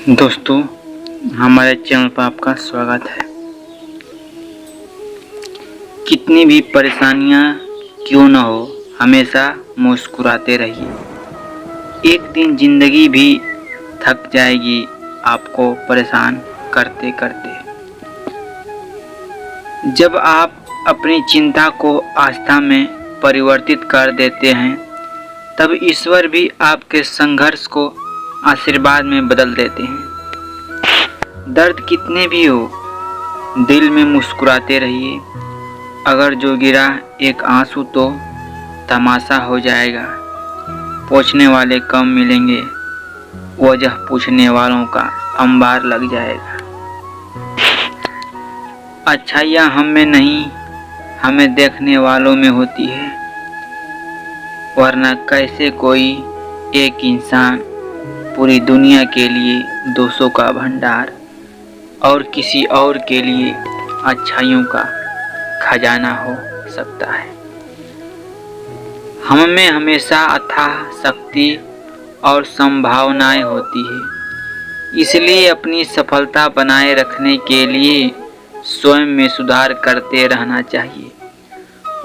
दोस्तों, हमारे चैनल पर आपका स्वागत है। कितनी भी परेशानियां क्यों न हो, हमेशा मुस्कुराते रहिए। एक दिन जिंदगी भी थक जाएगी आपको परेशान करते करते। जब आप अपनी चिंता को आस्था में परिवर्तित कर देते हैं, तब ईश्वर भी आपके संघर्ष को आशीर्वाद में बदल देते हैं। दर्द कितने भी हो, दिल में मुस्कुराते रहिए। अगर जो गिरा एक आंसू तो तमाशा हो जाएगा। पूछने वाले कम मिलेंगे, वजह पूछने वालों का अंबार लग जाएगा। अच्छाइयाँ हम में नहीं, हमें देखने वालों में होती है। वरना कैसे कोई एक इंसान पूरी दुनिया के लिए दोषों का भंडार और किसी और के लिए अच्छाइयों का खजाना हो सकता है। हम में हमेशा अथाह शक्ति और संभावनाएं होती है। इसलिए अपनी सफलता बनाए रखने के लिए स्वयं में सुधार करते रहना चाहिए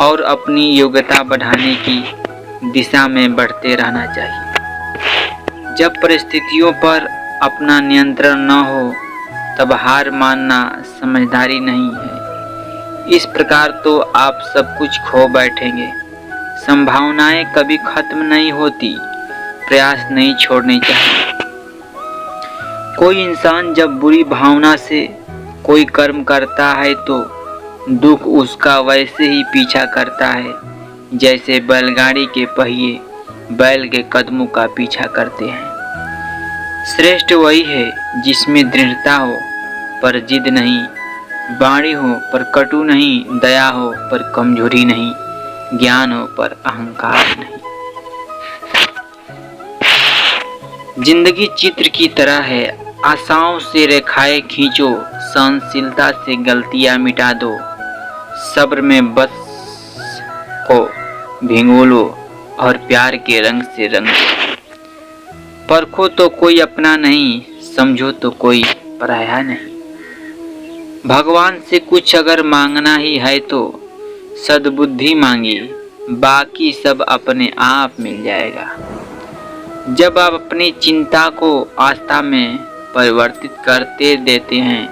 और अपनी योग्यता बढ़ाने की दिशा में बढ़ते रहना चाहिए। जब परिस्थितियों पर अपना नियंत्रण न हो, तब हार मानना समझदारी नहीं है। इस प्रकार तो आप सब कुछ खो बैठेंगे। संभावनाएं कभी खत्म नहीं होती, प्रयास नहीं छोड़ने चाहिए। कोई इंसान जब बुरी भावना से कोई कर्म करता है तो दुख उसका वैसे ही पीछा करता है जैसे बैलगाड़ी के पहिए बैल के कदमों का पीछा करते हैं। श्रेष्ठ वही है जिसमें दृढ़ता हो पर जिद नहीं, बाणी हो पर कटु नहीं, दया हो पर कमजोरी नहीं, ज्ञान हो पर अहंकार नहीं। जिंदगी चित्र की तरह है, आशाओं से रेखाएं खींचो, सहनशीलता से गलतियां मिटा दो, सब्र में बस को भिगो लो और प्यार के रंग से रंग दो। परखो तो कोई अपना नहीं, समझो तो कोई पराया नहीं। भगवान से कुछ अगर मांगना ही है तो सद्बुद्धि मांगिए, बाकी सब अपने आप मिल जाएगा। जब आप अपनी चिंता को आस्था में परिवर्तित करते देते हैं,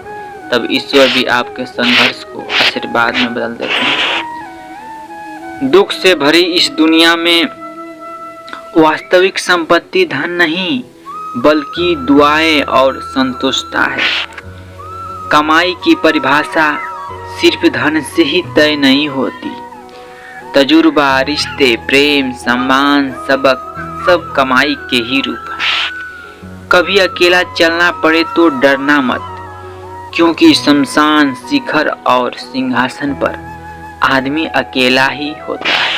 तब ईश्वर भी आपके संघर्ष को आशीर्वाद में बदल देते हैं। दुख से भरी इस दुनिया में वास्तविक संपत्ति धन नहीं, बल्कि दुआएं और संतुष्टता है। कमाई की परिभाषा सिर्फ धन से ही तय नहीं होती। तजुर्बा, रिश्ते, प्रेम, सम्मान, सबक सब कमाई के ही रूप हैं। कभी अकेला चलना पड़े तो डरना मत, क्योंकि शमशान, शिखर और सिंहासन पर आदमी अकेला ही होता है।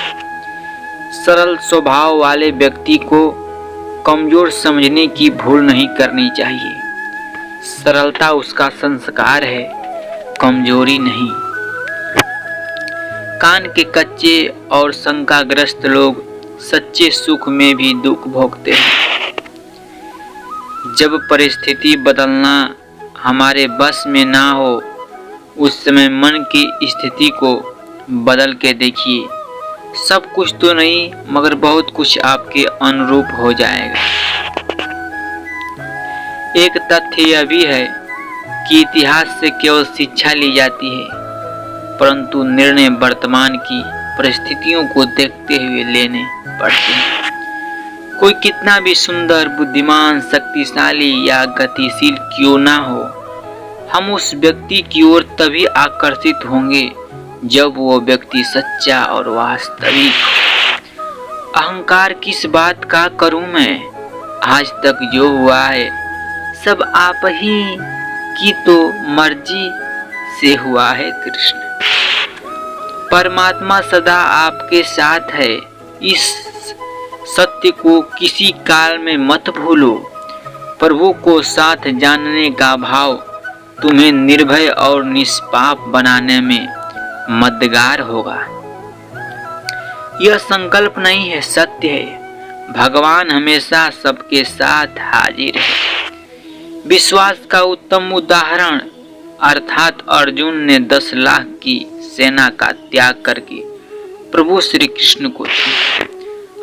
सरल स्वभाव वाले व्यक्ति को कमजोर समझने की भूल नहीं करनी चाहिए। सरलता उसका संस्कार है, कमजोरी नहीं। कान के कच्चे और शंकाग्रस्त लोग सच्चे सुख में भी दुख भोगते हैं। जब परिस्थिति बदलना हमारे बस में ना हो, उस समय मन की स्थिति को बदल के देखिए। सब कुछ तो नहीं, मगर बहुत कुछ आपके अनुरूप हो जाएगा। एक तथ्य यह भी है कि इतिहास से केवल शिक्षा ली जाती है, परंतु निर्णय वर्तमान की परिस्थितियों को देखते हुए लेने पड़ते हैं। कोई कितना भी सुंदर, बुद्धिमान, शक्तिशाली या गतिशील क्यों ना हो, हम उस व्यक्ति की ओर तभी आकर्षित होंगे जब वो व्यक्ति सच्चा और वास्तविक हो। अहंकार किस बात का करूं मैं, आज तक जो हुआ है सब आप ही की तो मर्जी से हुआ है। कृष्ण परमात्मा सदा आपके साथ है। इस सत्य को किसी काल में मत भूलो। प्रभु को साथ जानने का भाव तुम्हें निर्भय और निष्पाप बनाने में मददगार होगा। यह संकल्प नहीं है, सत्य है। भगवान हमेशा सबके साथ हाजिर है। विश्वास का उत्तम उदाहरण अर्थात अर्जुन ने 10 लाख की सेना का त्याग करके प्रभु श्री कृष्ण को चुना।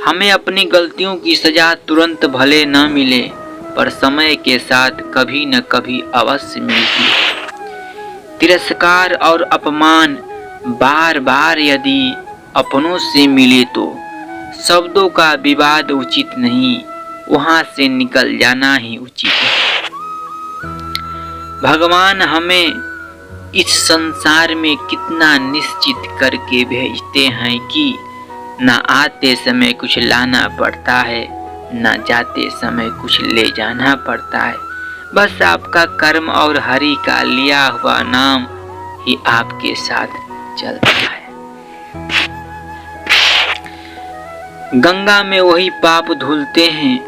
हमें अपनी गलतियों की सजा तुरंत भले न मिले पर समय के साथ कभी न कभी अवश्य मिलती है। तिरस्कार और अपमान बार बार यदि अपनों से मिले तो शब्दों का विवाद उचित नहीं, वहां से निकल जाना ही उचित है। भगवान हमें इस संसार में कितना निश्चित करके भेजते हैं कि न आते समय कुछ लाना पड़ता है, न जाते समय कुछ ले जाना पड़ता है। बस आपका कर्म और हरि का लिया हुआ नाम ही आपके साथ चलता है। गंगा में वही पाप धुलते हैं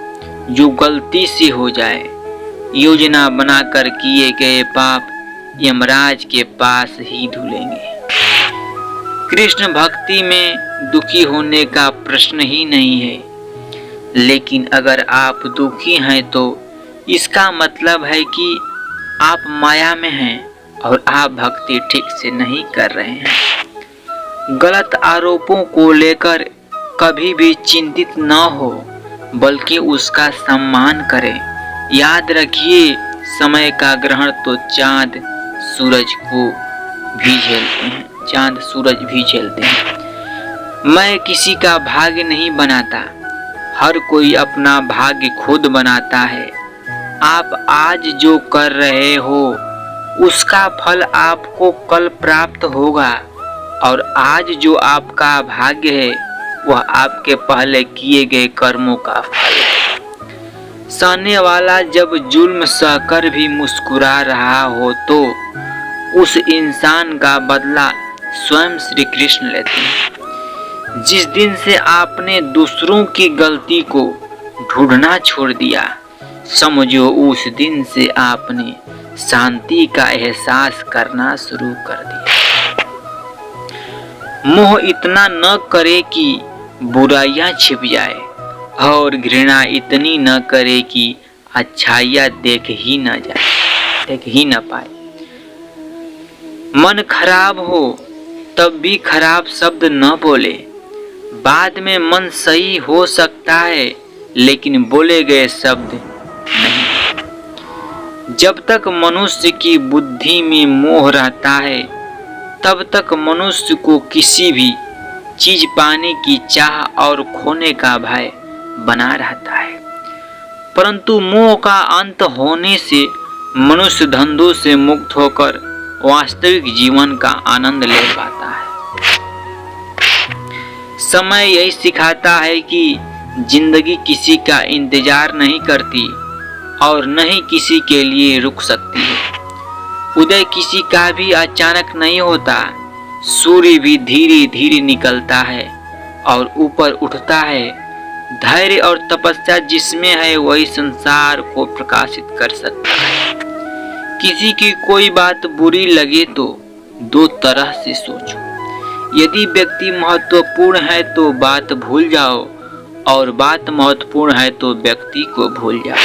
जो गलती से हो जाए। योजना बनाकर किए गए पाप यमराज के पास ही धुलेंगे। कृष्ण भक्ति में दुखी होने का प्रश्न ही नहीं है। लेकिन अगर आप दुखी हैं तो इसका मतलब है कि आप माया में हैं और आप भक्ति ठीक से नहीं कर रहे हैं। गलत आरोपों को लेकर कभी भी चिंतित न हो, बल्कि उसका सम्मान करें। याद रखिए, समय का ग्रहण तो चांद सूरज भी झेलते हैं। मैं किसी का भाग्य नहीं बनाता, हर कोई अपना भाग्य खुद बनाता है। आप आज जो कर रहे हो उसका फल आपको कल प्राप्त होगा, और आज जो आपका भाग्य है वह आपके पहले किए गए कर्मों का फल है। सहने वाला जब जुल्म सहकर भी मुस्कुरा रहा हो तो उस इंसान का बदला स्वयं श्री कृष्ण लेते हैं। जिस दिन से आपने दूसरों की गलती को ढूंढना छोड़ दिया, समझो उस दिन से आपने शांति का एहसास करना शुरू कर दिया। मोह इतना न करे कि बुराइयां छिप जाए, और घृणा इतनी न करे कि अच्छाइयां देख ही न पाए। मन खराब हो तब भी खराब शब्द न बोले। बाद में मन सही हो सकता है, लेकिन बोले गए शब्द नहीं। जब तक मनुष्य की बुद्धि में मोह रहता है, तब तक मनुष्य को किसी भी चीज पाने की चाह और खोने का भय बना रहता है। परंतु मोह का अंत होने से मनुष्य धंधों से मुक्त होकर वास्तविक जीवन का आनंद ले पाता है। समय यही सिखाता है कि जिंदगी किसी का इंतजार नहीं करती और न ही किसी के लिए रुक सकती है। उदय किसी का भी अचानक नहीं होता। सूर्य भी धीरे धीरे निकलता है और ऊपर उठता है। धैर्य और तपस्या जिसमें है वही संसार को प्रकाशित कर सकता है। किसी की कोई बात बुरी लगे तो दो तरह से सोचो। यदि व्यक्ति महत्वपूर्ण है तो बात भूल जाओ, और बात महत्वपूर्ण है तो व्यक्ति को भूल जाओ।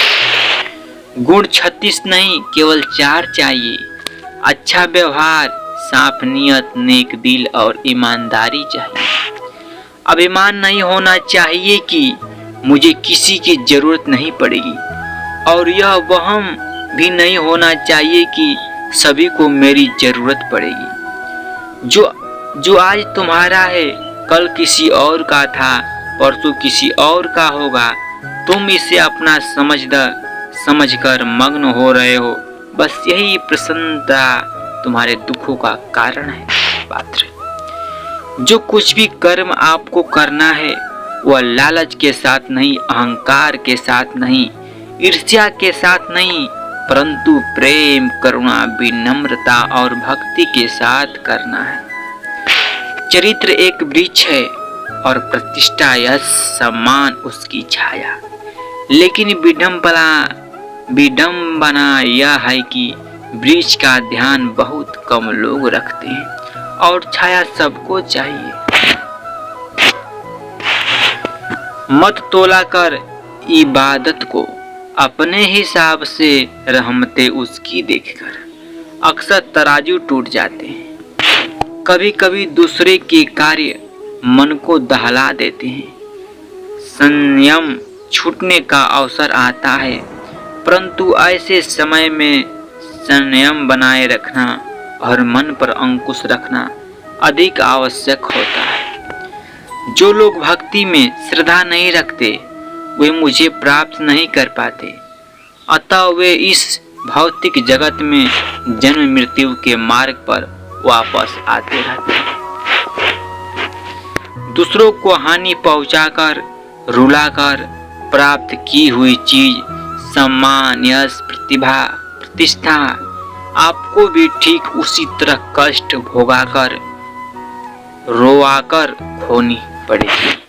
गुण 36 नहीं, केवल 4 चाहिए। अच्छा व्यवहार, साफ नियत, नेक दिल और ईमानदारी चाहिए। अभिमान नहीं होना चाहिए कि मुझे किसी की जरूरत नहीं पड़ेगी, और यह वहम भी नहीं होना चाहिए कि सभी को मेरी जरूरत पड़ेगी। जो आज तुम्हारा है कल किसी और का था, परसों किसी और का होगा। तुम इसे अपना समझकर मग्न हो रहे हो। बस यही प्रसन्नता तुम्हारे दुखों का कारण है पात्र। जो कुछ भी कर्म आपको करना है वह लालच के साथ नहीं, अहंकार के साथ नहीं, ईर्ष्या के साथ नहीं, परंतु प्रेम, करुणा, विनम्रता और भक्ति के साथ करना है। चरित्र एक वृक्ष है और प्रतिष्ठा, यश, सम्मान उसकी छाया। लेकिन विडंबना यह है कि वृक्ष का ध्यान बहुत कम लोग रखते हैं और छाया सबको चाहिए। मत तोला कर इबादत को, अपने हिसाब से रहमतें उसकी देखकर अक्सर तराजू टूट जाते हैं। कभी कभी दूसरे के कार्य मन को दहला देते हैं। संयम छूटने का अवसर आता है, परंतु ऐसे समय में संयम बनाए रखना और मन पर अंकुश रखना अधिक आवश्यक होता है। जो लोग भक्ति में श्रद्धा नहीं रखते वे मुझे प्राप्त नहीं कर पाते, अतः वे इस भौतिक जगत में जन्म मृत्यु के मार्ग पर वापस आते रहते हैं। दूसरों को हानि पहुंचाकर, रुलाकर प्राप्त की हुई चीज, सम्मान, यश, प्रतिभा, प्रतिष्ठा आपको भी ठीक उसी तरह कष्ट भोगाकर, रोवाकर खोनी पड़ेगी।